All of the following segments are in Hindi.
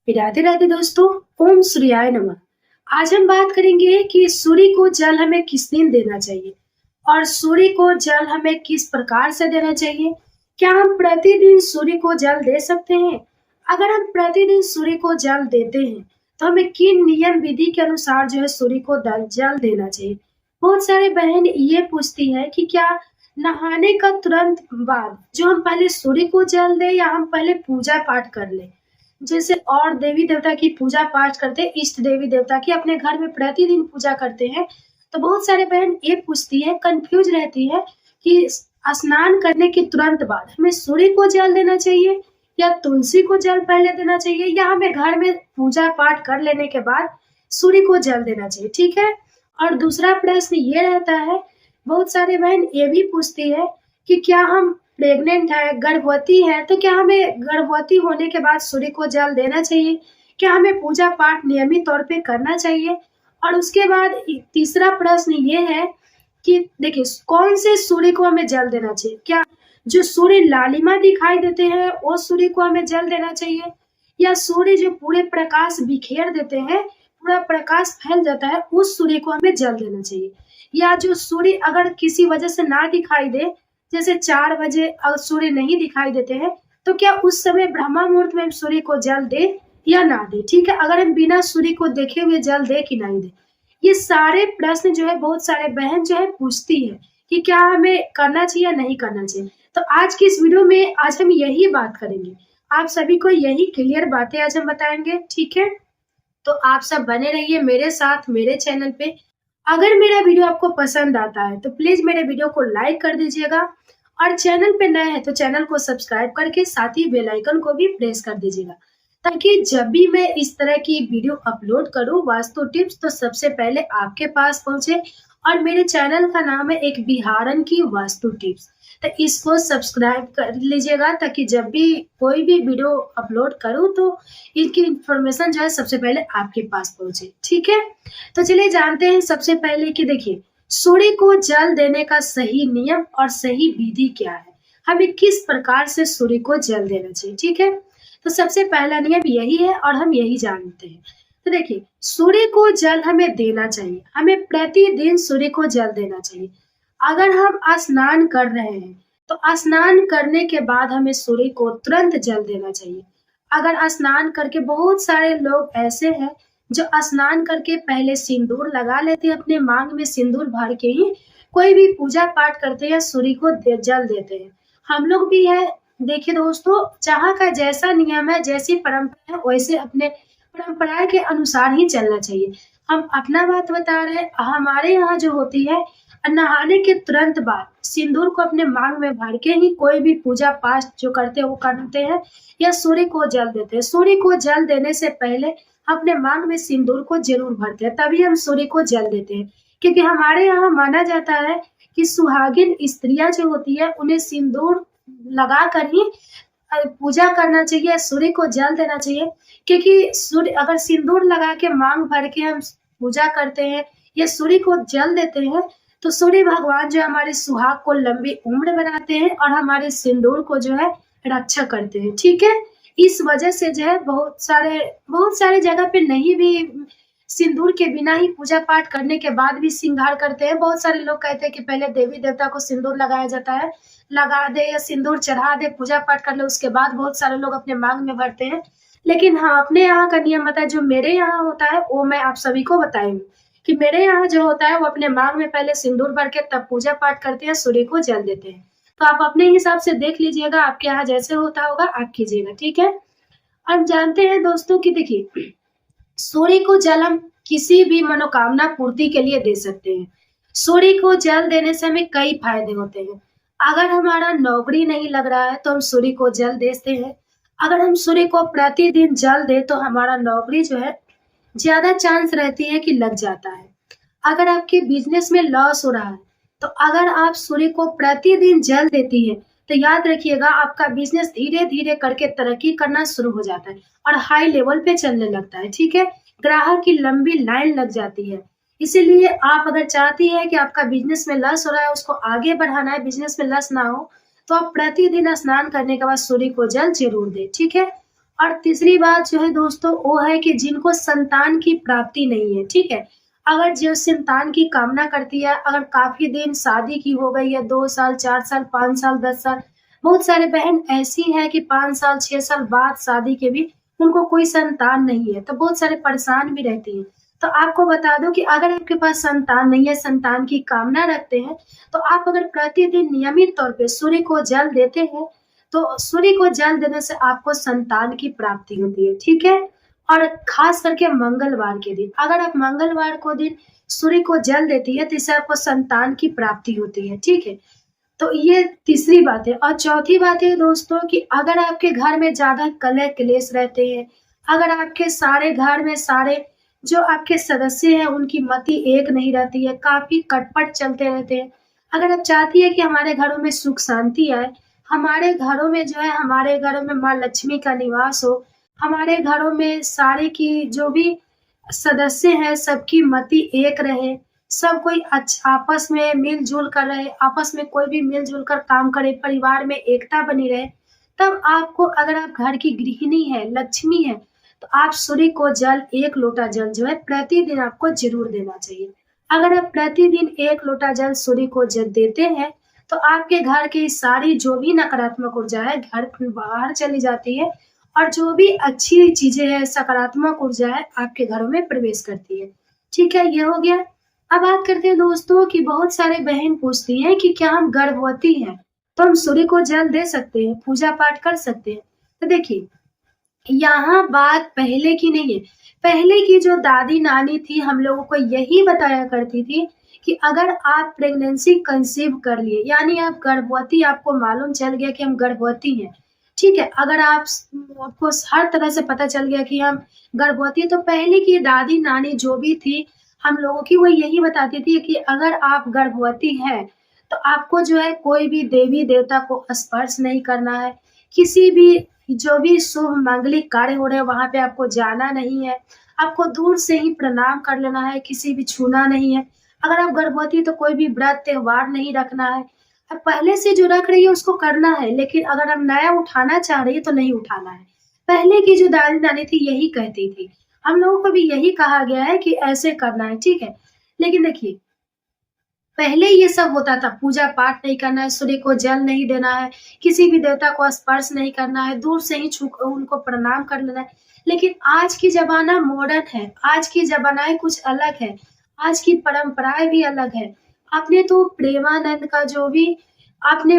राधे राधे दोस्तों। ओम सूर्याय नमः। आज हम बात करेंगे कि सूर्य को जल हमें किस दिन देना चाहिए और सूर्य को जल हमें किस प्रकार से देना चाहिए। क्या हम प्रतिदिन सूर्य को जल दे सकते हैं? अगर हम प्रतिदिन सूर्य को जल देते हैं तो हमें किन नियम विधि के अनुसार जो है सूर्य को जल देना चाहिए। बहुत सारे बहन ये पूछती है कि क्या नहाने का तुरंत बाद जो हम पहले सूर्य को जल दें या हम पहले पूजा पाठ कर लें। जैसे और देवी देवता की पूजा पाठ करते हैं, इष्ट देवी देवता की अपने घर में प्रतिदिन पूजा करते हैं। तो बहुत सारे बहन ये पूछती है, कंफ्यूज रहती है कि स्नान करने के तुरंत बाद हमें सूर्य को जल देना चाहिए या तुलसी को जल पहले देना चाहिए या हमें घर में पूजा पाठ कर लेने के बाद सूर्य को जल देना चाहिए। ठीक है। और दूसरा प्रश्न ये रहता है, बहुत सारे बहन ये भी पूछती है कि क्या हम प्रेग्नेंट है, गर्भवती है, तो क्या हमें गर्भवती होने के बाद सूर्य को जल देना चाहिए? क्या हमें पूजा पाठ नियमित तौर पे करना चाहिए? और उसके बाद तीसरा प्रश्न ये है कि देखिए कौन से सूर्य को हमें जल देना चाहिए। क्या जो सूर्य लालिमा दिखाई देते हैं वो सूर्य को हमें जल देना चाहिए या सूर्य जो पूरे प्रकाश बिखेर देते हैं, पूरा प्रकाश फैल जाता है, उस सूर्य को हमें जल देना चाहिए। या जो सूर्य अगर किसी वजह से ना दिखाई दे, जैसे 4 बजे अगर सूर्य नहीं दिखाई देते हैं तो क्या उस समय ब्रह्मा मुहूर्त में हम सूर्य को जल दे या ना दे। ठीक है। अगर हम बिना सूर्य को देखे हुए जल दे कि नहीं दे। ये सारे प्रश्न जो है बहुत सारे बहन जो है पूछती है कि क्या हमें करना चाहिए या नहीं करना चाहिए। तो आज की इस वीडियो में आज हम यही बात करेंगे। आप सभी को यही क्लियर बातें आज हम बताएंगे। ठीक है। तो आप सब बने रहिए मेरे साथ मेरे चैनल पे। अगर मेरा वीडियो आपको पसंद आता है तो प्लीज मेरे वीडियो को लाइक कर दीजिएगा और चैनल पे नए हैं तो चैनल को सब्सक्राइब करके साथ ही बेल आइकन को भी प्रेस कर दीजिएगा, ताकि जब भी मैं इस तरह की वीडियो अपलोड करूं वास्तु टिप्स तो सबसे पहले आपके पास पहुंचे। और मेरे चैनल का नाम है एक बिहारन की वास्तु टिप्स, तो इसको सब्सक्राइब कर लीजिएगा ताकि जब भी कोई भी वीडियो अपलोड करूं तो इसकी इन्फॉर्मेशन जो है सबसे पहले आपके पास पहुंचे। ठीक है। तो चलिए जानते हैं सबसे पहले कि देखिए सूर्य को जल देने का सही नियम और सही विधि क्या है, हमें किस प्रकार से सूर्य को जल देना चाहिए। ठीक है। तो सबसे पहला नियम यही है और हम यही जानते हैं। तो देखिए सूर्य को जल हमें देना चाहिए, हमें प्रतिदिन सूर्य को जल देना चाहिए। अगर हम स्नान कर रहे हैं तो स्नान करने के बाद हमें सूर्य को तुरंत जल देना चाहिए। अगर स्नान करके बहुत सारे लोग ऐसे हैं जो स्नान करके पहले सिंदूर लगा लेते हैं, अपने मांग में सिंदूर भर के ही कोई भी पूजा पाठ करते हैं सूर्य को जल देते हैं। हम लोग भी है। देखिए दोस्तों, जहाँ का जैसा नियम है, जैसी परंपरा है, वैसे अपने परंपरा के अनुसार ही चलना चाहिए। हम अपना बात बता रहे हैं। हमारे यहाँ जो होती है, नहाने के तुरंत बाद सिंदूर को अपने मांग में भर के ही कोई भी पूजा पाठ जो करते हैं वो करते हैं या सूर्य को जल देते हैं। सूर्य को जल देने से पहले अपने मांग में सिंदूर को जरूर भरते हैं, तभी हम सूर्य को जल देते हैं। क्योंकि हमारे यहाँ माना जाता है कि सुहागिन स्त्रियां जो होती है उन्हें सिंदूर लगा कर ही पूजा करना चाहिए, सूर्य को जल देना चाहिए। क्योंकि सूर्य अगर सिंदूर लगा के मांग भर के हम पूजा करते हैं या सूर्य को जल देते हैं तो सूर्य भगवान जो हमारे सुहाग को लंबी उम्र बनाते हैं और हमारे सिंदूर को जो है रक्षा करते हैं। ठीक है। इस वजह से जो है बहुत सारे जगह पे नहीं भी सिंदूर के बिना ही पूजा पाठ करने के बाद भी श्रृंगार करते हैं। बहुत सारे लोग कहते हैं कि पहले देवी देवता को सिंदूर लगाया जाता है, लगा दे या सिंदूर चढ़ा दे, पूजा पाठ कर ले, उसके बाद बहुत सारे लोग अपने मांग में भरते हैं। लेकिन हाँ, अपने यहाँ का नियम होता है, जो मेरे यहाँ होता है वो मैं आप सभी को बताऊंगी कि मेरे यहाँ जो होता है वो अपने मांग में पहले सिंदूर भर के तब पूजा पाठ करते हैं, सूर्य को जल देते हैं। तो आप अपने हिसाब से देख लीजिएगा, आपके यहाँ जैसे होता होगा आप कीजिएगा। ठीक है। अब जानते हैं दोस्तों कि देखिए सूर्य को जल हम किसी भी मनोकामना पूर्ति के लिए दे सकते हैं। सूर्य को जल देने से हमें कई फायदे होते हैं। अगर हमारा नौकरी नहीं लग रहा है तो हम सूर्य को जल देते हैं। अगर हम सूर्य को प्रतिदिन जल दे तो हमारा नौकरी जो है ज्यादा चांस रहती है कि लग जाता है। अगर आपके बिजनेस में लॉस हो रहा है तो अगर आप सूर्य को प्रतिदिन जल देती है तो याद रखिएगा आपका बिजनेस धीरे धीरे करके तरक्की करना शुरू हो जाता है और हाई लेवल पे चलने लगता है। ठीक है। ग्राहक की लंबी लाइन लग जाती है। इसीलिए आप अगर चाहती है कि आपका बिजनेस में लॉस हो रहा है उसको आगे बढ़ाना है, बिजनेस में लॉस ना हो, तो आप प्रतिदिन स्नान करने के बाद सूर्य को जल जरूर दें। ठीक है। और तीसरी बात जो है दोस्तों वो है कि जिनको संतान की प्राप्ति नहीं है, ठीक है? अगर जो संतान की कामना करती है, अगर काफ़ी दिन शादी की हो गई है 2 साल, 4 साल, 5 साल, 10 साल, बहुत सारे बहन ऐसी हैं कि 5 साल, 6 साल बाद शादी के भी उनको कोई संतान नहीं है, तो बहुत सारे परेशान भी रहती हैं। तो आपको बता दूँ कि अगर आपके पास संतान नहीं है, संतान की कामना रखते हैं, तो आप अगर प्रतिदिन नियमित तौर पे सूर्य को जल देते हैं, तो सूर्य को जल देने से आपको संतान की प्राप्ति होती है, ठीक है? और खास करके मंगलवार के दिन, अगर आप मंगलवार को दिन सूर्य को जल देती है, तो इससे आपको संतान की प्राप्ति होती है, ठीक है? तो ये तीसरी बात है और चौथी बात है दोस्तों कि अगर आपके घर में ज़्यादा कलह-क्लेश रहते हैं, अगर आपके सारे घर में सारे जो आपके सदस्य हैं उनकी मति एक नहीं रहती है, काफ़ी कटपट चलते रहते हैं। अगर आप चाहती हैं कि हमारे घरों में सुख शांति आए, हमारे घरों में जो है हमारे घरों में माँ लक्ष्मी का निवास हो, हमारे घरों में सारे की जो भी सदस्य हैं सबकी मति एक रहे, सब कोई आपस में मिल-जुल कर रहे, आपस में कोई भी मिल-जुल कर काम करे, परिवार में एकता बनी रहे, तब आपको अगर आप घर की गृहिणी है, लक्ष्मी है, तो आप सूर्य को जल 1 लोटा जल जो है प्रतिदिन आपको ज़रूर देना चाहिए। अगर आप प्रतिदिन 1 लोटा जल सूर्य को देते हैं, तो आपके घर की सारी जो भी नकारात्मक ऊर्जा है, घर बाहर चली जाती है और जो भी अच्छी चीज़ें हैं, सकारात्मक ऊर्जा है, आपके घरों में प्रवेश करती है। ठीक है, ये हो गया। अब बात करते हैं दोस्तों कि बहुत सारे बहन पूछती हैं कि क्या हम गर्भवती हैं, तो हम सूर्य को जल दे सकते हैं, पूजा-पाठ कर सकते हैं? तो देखिए, यहाँ बात पहले की नहीं है। पहले की जो दादी-नानी थी हम लोगों को यही बताया करती थी कि अगर आप प्रेग्नेंसी कंसीव कर लिए, यानी आप गर्भवती आपको मालूम चल गया कि हम गर्भवती हैं, ठीक है? अगर आपको हर तरह से पता चल गया कि हम गर्भवती हैं, तो पहले की दादी-नानी जो भी थी, हम लोगों की वो यही बताती थी कि अगर आप गर्भवती हैं, तो आपको जो है कोई भी देवी-देवता को स्पर्श नहीं करना है, किसी भी जो भी शुभ मांगलिक कार्य हो रहे हैं वहाँ पे आपको जाना नहीं है, आपको दूर से ही प्रणाम कर लेना है, किसी भी छूना नहीं है। अगर आप गर्भवती तो कोई भी व्रत त्योहार नहीं रखना है। अब पहले से जो रख रही है उसको करना है, लेकिन अगर आप नया उठाना चाह रही है तो नहीं उठाना है। पहले की जो दादी-नानी थी यही कहती थी। हम लोगों को भी यही कहा गया है कि ऐसे करना है, ठीक है? लेकिन देखिए पहले ये सब होता था, पूजा-पाठ नहीं करना है, सूर्य को जल नहीं देना है, किसी भी देवता को स्पर्श नहीं करना है, दूर से ही उनको प्रणाम कर लेना है। लेकिन आज की ज़माना मॉडर्न है, आज की ज़मानाएँ कुछ अलग है, आज की परंपराएँ भी अलग है। आपने तो प्रेमानंद का जो भी आपने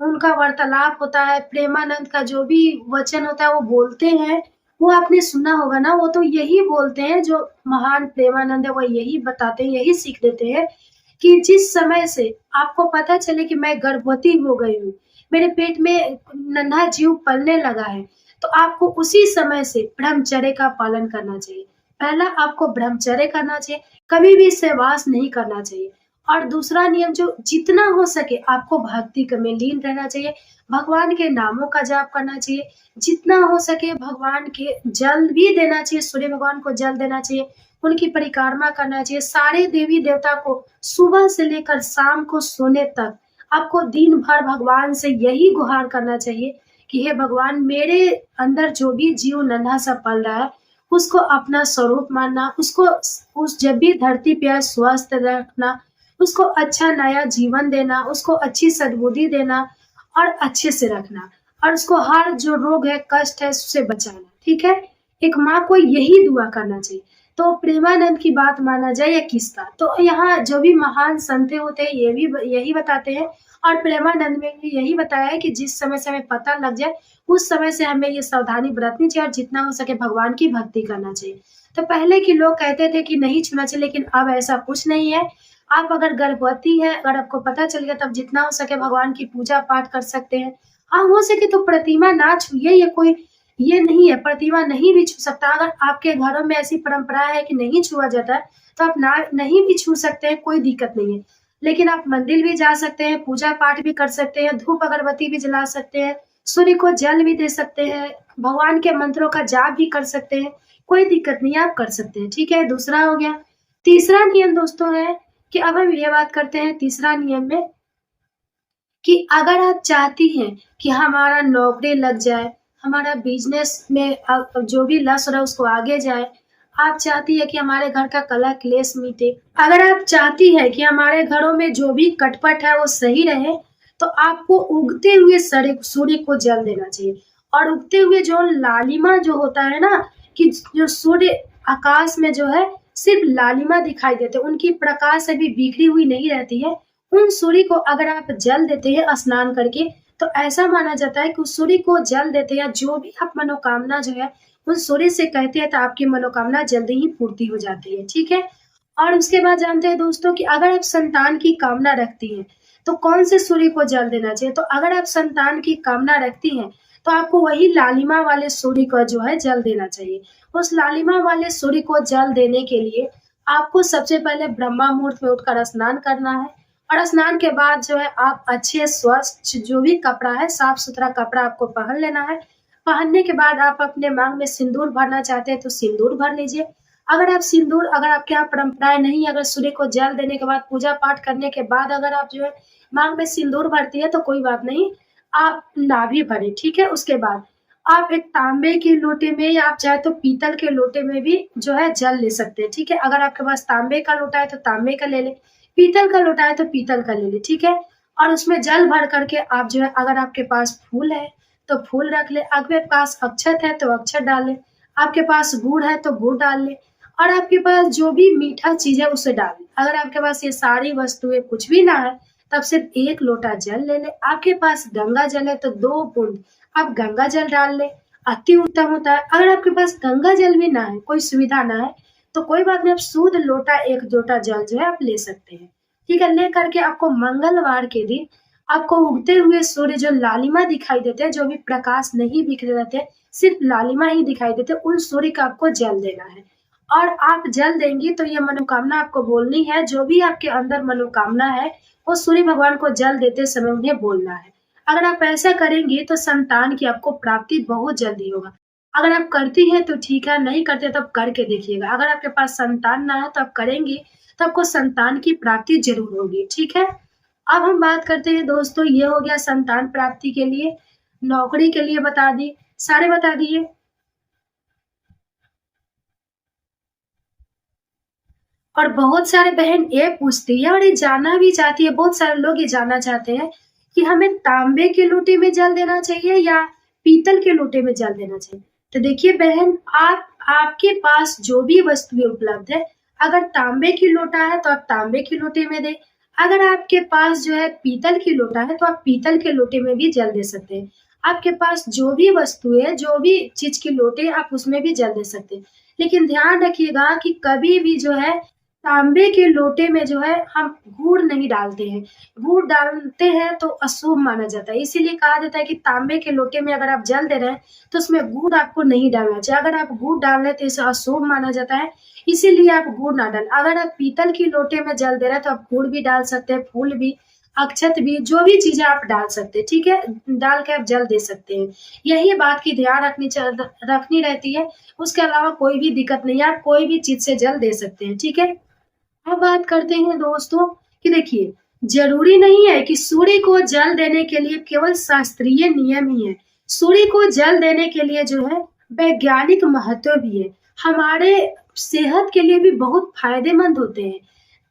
उनका वार्तालाप होता है, प्रेमानंद का जो भी वचन होता है वो बोलते हैं, वो आपने सुना होगा ना, वो तो यही बोलते हैं जो महान प्रेमानंद है वो यही बताते हैं, यही सीख देते हैं कि जिस समय से आपको पता चले कि मैं गर्भवती हो गई हूँ, मेरे पेट में नन्हा जीव पलने लगा है, तो आपको उसी समय से ब्रह्मचर्य का पालन करना चाहिए। पहला आपको ब्रह्मचर्य करना चाहिए, कभी भी सहवास नहीं करना चाहिए। और दूसरा नियम जो जितना हो सके आपको भक्ति में लीन रहना चाहिए, भगवान के नामों का जाप करना चाहिए, जितना हो सके भगवान के जल भी देना चाहिए, सूर्य भगवान को जल देना चाहिए, उनकी परिक्रमा करना चाहिए। सारे देवी-देवता को सुबह से लेकर शाम को सोने तक आपको दिन भर भगवान से यही गुहार करना चाहिए कि हे भगवान मेरे अंदर जो भी जीव नन्हा-सा पल रहा है, उसको अपना स्वरूप मानना, उसको उस जब भी धरती पे आए स्वस्थ रखना, उसको अच्छा नया जीवन देना, उसको अच्छी सद्बुद्धि देना और अच्छे से रखना और उसको हर जो रोग है, कष्ट है, उससे बचाना, ठीक है? एक माँ को यही दुआ करना चाहिए। तो प्रेमानंद की बात माना जाए या किसका? तो यहाँ जो भी महान संत होते हैं ये भी यही बताते हैं और प्रेमानंद में भी यही बताया है कि जिस समय से हमें पता लग जाए, उस समय से हमें ये सावधानी बरतनी चाहिए और जितना हो सके भगवान की भक्ति करना चाहिए। तो पहले के लोग कहते थे कि नहीं छूना चाहिए, लेकिन अब ऐसा कुछ नहीं है। आप अगर गर्भवती हैं, अगर आपको पता चल गया तब जितना हो सके भगवान की पूजा-पाठ कर सकते हैं। हाँ, हो सके तो प्रतिमा ना छूइए, ये नहीं है, प्रतिमा नहीं भी छू सकता। अगर आपके घरों में ऐसी परंपरा है कि नहीं छुआ जाता है, तो आप ना नहीं भी छू सकते हैं, कोई दिक्कत नहीं है। लेकिन आप मंदिर भी जा सकते हैं, पूजा-पाठ भी कर सकते हैं, धूप अगरबत्ती भी जला सकते हैं, सूर्य को जल भी दे सकते हैं, भगवान के मंत्रों का जाप भी कर सकते हैं, कोई दिक्कत नहीं है, आप कर सकते हैं, ठीक है? दूसरा हो गया। तीसरा नियम दोस्तों है कि अब हम ये बात करते हैं तीसरा नियम में कि अगर आप चाहती हैं कि हमारा नौकरी लग जाए, हमारा बिजनेस में जो भी लक्ष्य रहा उसको आगे जाए। आप चाहती है कि हमारे घर का कलह क्लेश मिटे। अगर आप चाहती है कि हमारे घरों में जो भी खटपट है वो सही रहे, तो आपको उगते हुए सूर्य को जल देना चाहिए। और उगते हुए जो लालिमा जो होता है ना, कि जो सूर्य आकाश में जो है सिर्फ लालिमा दिखाई देते, उनकी प्रकाश अभी बिखरी हुई नहीं रहती है। उन सूर्य को अगर आप जल देते हैं स्नान करके, तो ऐसा माना जाता है कि उस सूर्य को जल देते हैं, जो भी आप मनोकामना जो है उन सूर्य से कहते हैं, तो आपकी मनोकामना जल्दी ही पूर्ति हो जाती है। ठीक है। और उसके बाद जानते हैं दोस्तों कि अगर आप संतान की कामना रखती हैं, तो कौन से सूर्य को जल देना चाहिए। तो अगर आप संतान की कामना रखती हैं, तो आपको वही लालिमा वाले सूर्य को जो है जल देना चाहिए। उस लालिमा वाले सूर्य को जल देने के लिए आपको सबसे पहले ब्रह्मा मुहूर्त में उठकर स्नान करना है। और स्नान के बाद जो है आप अच्छे स्वच्छ जो भी कपड़ा है, साफ सुथरा कपड़ा आपको पहन लेना है। पहनने के बाद आप अपने मांग में सिंदूर भरना चाहते हैं तो सिंदूर भर लीजिए। अगर आपके यहाँ परंपराएं नहीं, अगर सूर्य को जल देने के बाद पूजा पाठ करने के बाद अगर आप जो है मांग में सिंदूर भरती है तो कोई बात नहीं, आप ना भी भरे। ठीक है। उसके बाद आप एक तांबे के लोटे में या आप चाहे तो पीतल के लोटे में भी जो है जल ले सकते हैं। ठीक है। अगर आपके पास तांबे का लोटा है तो तांबे का ले ले, पीतल का लोटा है तो पीतल का ले ले। ठीक है। और उसमें जल भर करके आप जो है, अगर आपके पास फूल है तो फूल रख ले, आपके पास अक्षत है तो अक्षत डाल ले, आपके पास गुड़ है तो गुड़ डाल ले, और आपके पास जो भी मीठा चीज है उसे डाल ले। अगर आपके पास ये सारी वस्तुएं कुछ भी ना है, तब सिर्फ एक लोटा जल ले ले। आपके पास गंगा जल है तो 2 बूंद आप गंगा जल डाल ले, अति उत्तम होता है। अगर आपके पास गंगा जल भी ना है, कोई सुविधा ना है, तो कोई बात नहीं, आप शुद्ध लोटा 1 लोटा जल जो है आप ले सकते हैं। ठीक है। ले करके आपको मंगलवार के दिन आपको उगते हुए सूर्य जो लालिमा दिखाई देते हैं, जो भी प्रकाश नहीं बिखरे रहते, सिर्फ लालिमा ही दिखाई देते, उन सूर्य का आपको जल देना है। और आप जल देंगी तो ये मनोकामना आपको बोलनी है, जो भी आपके अंदर मनोकामना है वो सूर्य भगवान को जल देते समय उन्हें बोलना है। अगर आप ऐसा करेंगी तो संतान की आपको प्राप्ति बहुत जल्दी होगा। अगर आप करती हैं तो ठीक है, नहीं करते तो आप करके देखिएगा। अगर आपके पास संतान ना है तो आप करेंगी तो आपको संतान की प्राप्ति जरूर होगी। ठीक है। अब हम बात करते हैं दोस्तों, ये हो गया संतान प्राप्ति के लिए। नौकरी के लिए बता दी, सारे बता दिए। और बहुत सारे बहन ये पूछती है और ये जानना भी चाहती है, बहुत सारे लोग ये जानना चाहते हैं कि हमें तांबे के लोटे में जल देना चाहिए या पीतल के लोटे में जल देना चाहिए। तो देखिए बहन, आपके पास जो भी वस्तुएं उपलब्ध है, अगर तांबे की लोटा है तो आप तांबे के लोटे में दें। अगर आपके पास जो है पीतल की लोटा है तो आप पीतल के लोटे में भी जल दे सकते हैं। आपके पास जो भी वस्तुएं, जो भी चीज की लोटे, आप उसमें भी जल दे सकते हैं। लेकिन ध्यान रखिएगा कि कभी भी जो है तांबे के लोटे में जो है हम गुड़ नहीं डालते हैं। गुड़ डालते हैं तो अशुभ माना जाता है, इसीलिए कहा जाता है कि तांबे के लोटे में अगर आप जल दे रहे हैं तो उसमें गुड़ आपको नहीं डालना चाहिए। अगर आप गुड़ डाल रहे हैं तो इसे अशुभ माना जाता है, इसीलिए आप गुड़ ना डालें। अगर आप पीतल की लोटे में जल दे रहे हैं तो आप गुड़ भी डाल सकते हैं, फूल भी, अक्षत भी, जो भी चीजें आप डाल सकते हैं। ठीक है। डाल के आप जल दे सकते हैं। यही बात की ध्यान रखनी रहती है। उसके अलावा कोई भी दिक्कत नहीं है, आप कोई भी चीज से जल दे सकते हैं। ठीक है। अब बात करते हैं दोस्तों कि देखिए, जरूरी नहीं है कि सूर्य को जल देने के लिए केवल शास्त्रीय नियम ही है। सूर्य को जल देने के लिए जो है वैज्ञानिक महत्व भी है, हमारे सेहत के लिए भी बहुत फायदेमंद होते हैं।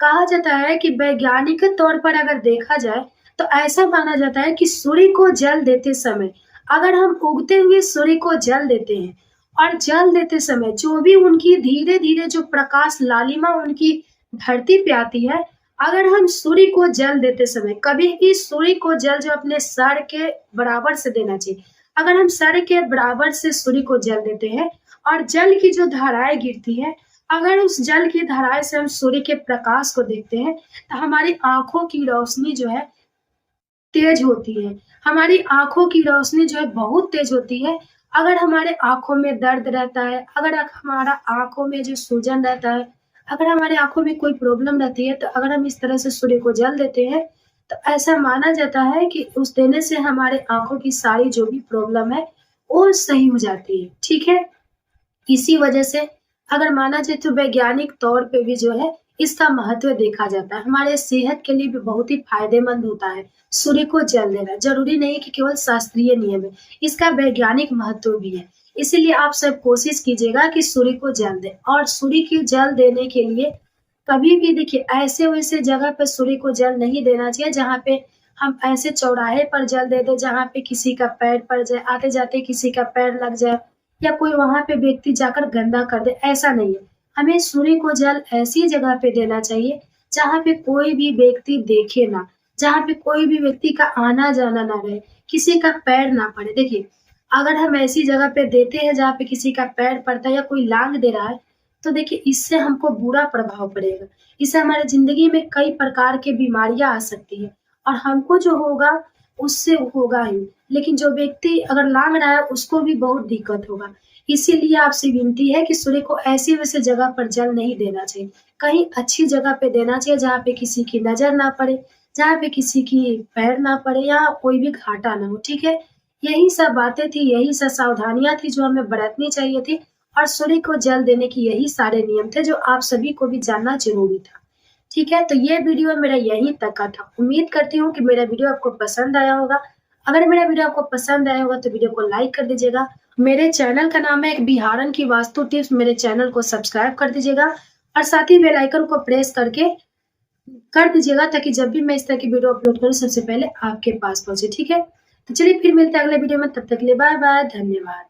कहा जाता है कि वैज्ञानिक तौर पर अगर देखा जाए तो ऐसा माना जाता है कि सूर्य को जल देते समय, अगर हम उगते हुए सूर्य को जल देते हैं और जल देते समय जो भी उनकी धीरे धीरे जो प्रकाश लालिमा उनकी धरती पे आती है, अगर हम सूर्य को जल देते समय कभी भी सूर्य को जल जो अपने सर के बराबर से देना चाहिए। अगर हम सर के बराबर से सूर्य को जल देते हैं और जल की जो धाराएं गिरती है, अगर उस जल की धाराएं से हम सूर्य के प्रकाश को देखते हैं तो हमारी आंखों की रोशनी जो है तेज होती है। हमारी आंखों की रोशनी जो है बहुत तेज होती है। अगर हमारे आंखों में दर्द रहता है, अगर हमारा आंखों में जो सूजन रहता है, अगर हमारे आंखों में कोई प्रॉब्लम रहती है, तो अगर हम इस तरह से सूर्य को जल देते हैं तो ऐसा माना जाता है कि उस देने से हमारे आंखों की सारी जो भी प्रॉब्लम है वो सही हो जाती है। ठीक है। इसी वजह से अगर माना जाए तो वैज्ञानिक तौर पे भी जो है इसका महत्व देखा जाता है। हमारे सेहत के लिए भी बहुत ही फायदेमंद होता है सूर्य को जल देना। ज़रूरी नहीं कि केवल शास्त्रीय नियम है, इसका वैज्ञानिक महत्व भी है। इसीलिए आप सब कोशिश कीजिएगा कि सूर्य को जल दें, और सूर्य की जल देने के लिए कभी भी देखिए ऐसे-वैसे जगह पे सूर्य को जल नहीं देना चाहिए जहाँ पे हम ऐसे चौराहे पर जल दे दें जहाँ पे किसी का पैर पड़ जाए, आते-जाते किसी का पैर लग जाए या कोई वहाँ पे व्यक्ति जाकर गंदा कर दे, ऐसा नहीं है। हमें सूर्य को जल ऐसी जगह पे देना चाहिए जहाँ पे कोई भी व्यक्ति देखे ना, जहाँ पे कोई भी व्यक्ति का आना-जाना ना रहे, किसी का पैर ना पड़े। देखिए, अगर हम ऐसी जगह पे देते हैं जहाँ पे किसी का पैर पड़ता है या कोई लांग दे रहा है, तो देखिए इससे हमको बुरा प्रभाव पड़ेगा। इससे हमारे ज़िंदगी में कई प्रकार की बीमारियाँ आ सकती हैं और हमको जो होगा उससे होगा ही, लेकिन जो व्यक्ति अगर लांग रहा है उसको भी बहुत दिक्कत होगा। इसीलिए आपसे विनती है कि सूर्य को ऐसी-वैसी जगह पर जल नहीं देना चाहिए। कहीं अच्छी जगह पे देना चाहिए जहाँ पे किसी की नज़र ना पड़े, जहाँ पे किसी की पैर ना पड़े या कोई भी घाटा ना हो, ठीक है? यही सब बातें थी, यही सब सावधानियाँ थी जो हमें बरतनी चाहिए थी, और सूर्य को जल देने की यही सारे नियम थे जो आप सभी को भी जानना ज़रूरी था। ठीक है? तो ये वीडियो मेरा यहीं तक का था। उम्मीद करती हूँ कि मेरा वीडियो आपको पसंद आया होगा। अगर मेरा वीडियो आपको पसंद आया होगा तो वीडियो को लाइक कर दीजिएगा। मेरे चैनल का नाम है एक बिहारन की वास्तु टिप्स, मेरे चैनल को सब्सक्राइब कर दीजिएगा और साथ ही बेल आइकन को प्रेस करके कर दीजिएगा ताकि जब भी मैं इस तरह की वीडियो अपलोड करूँ सबसे पहले आपके पास पहुँचे, ठीक है? तो चलिए फिर मिलते हैं अगले वीडियो में, तब तक के लिए बाय बाय, धन्यवाद।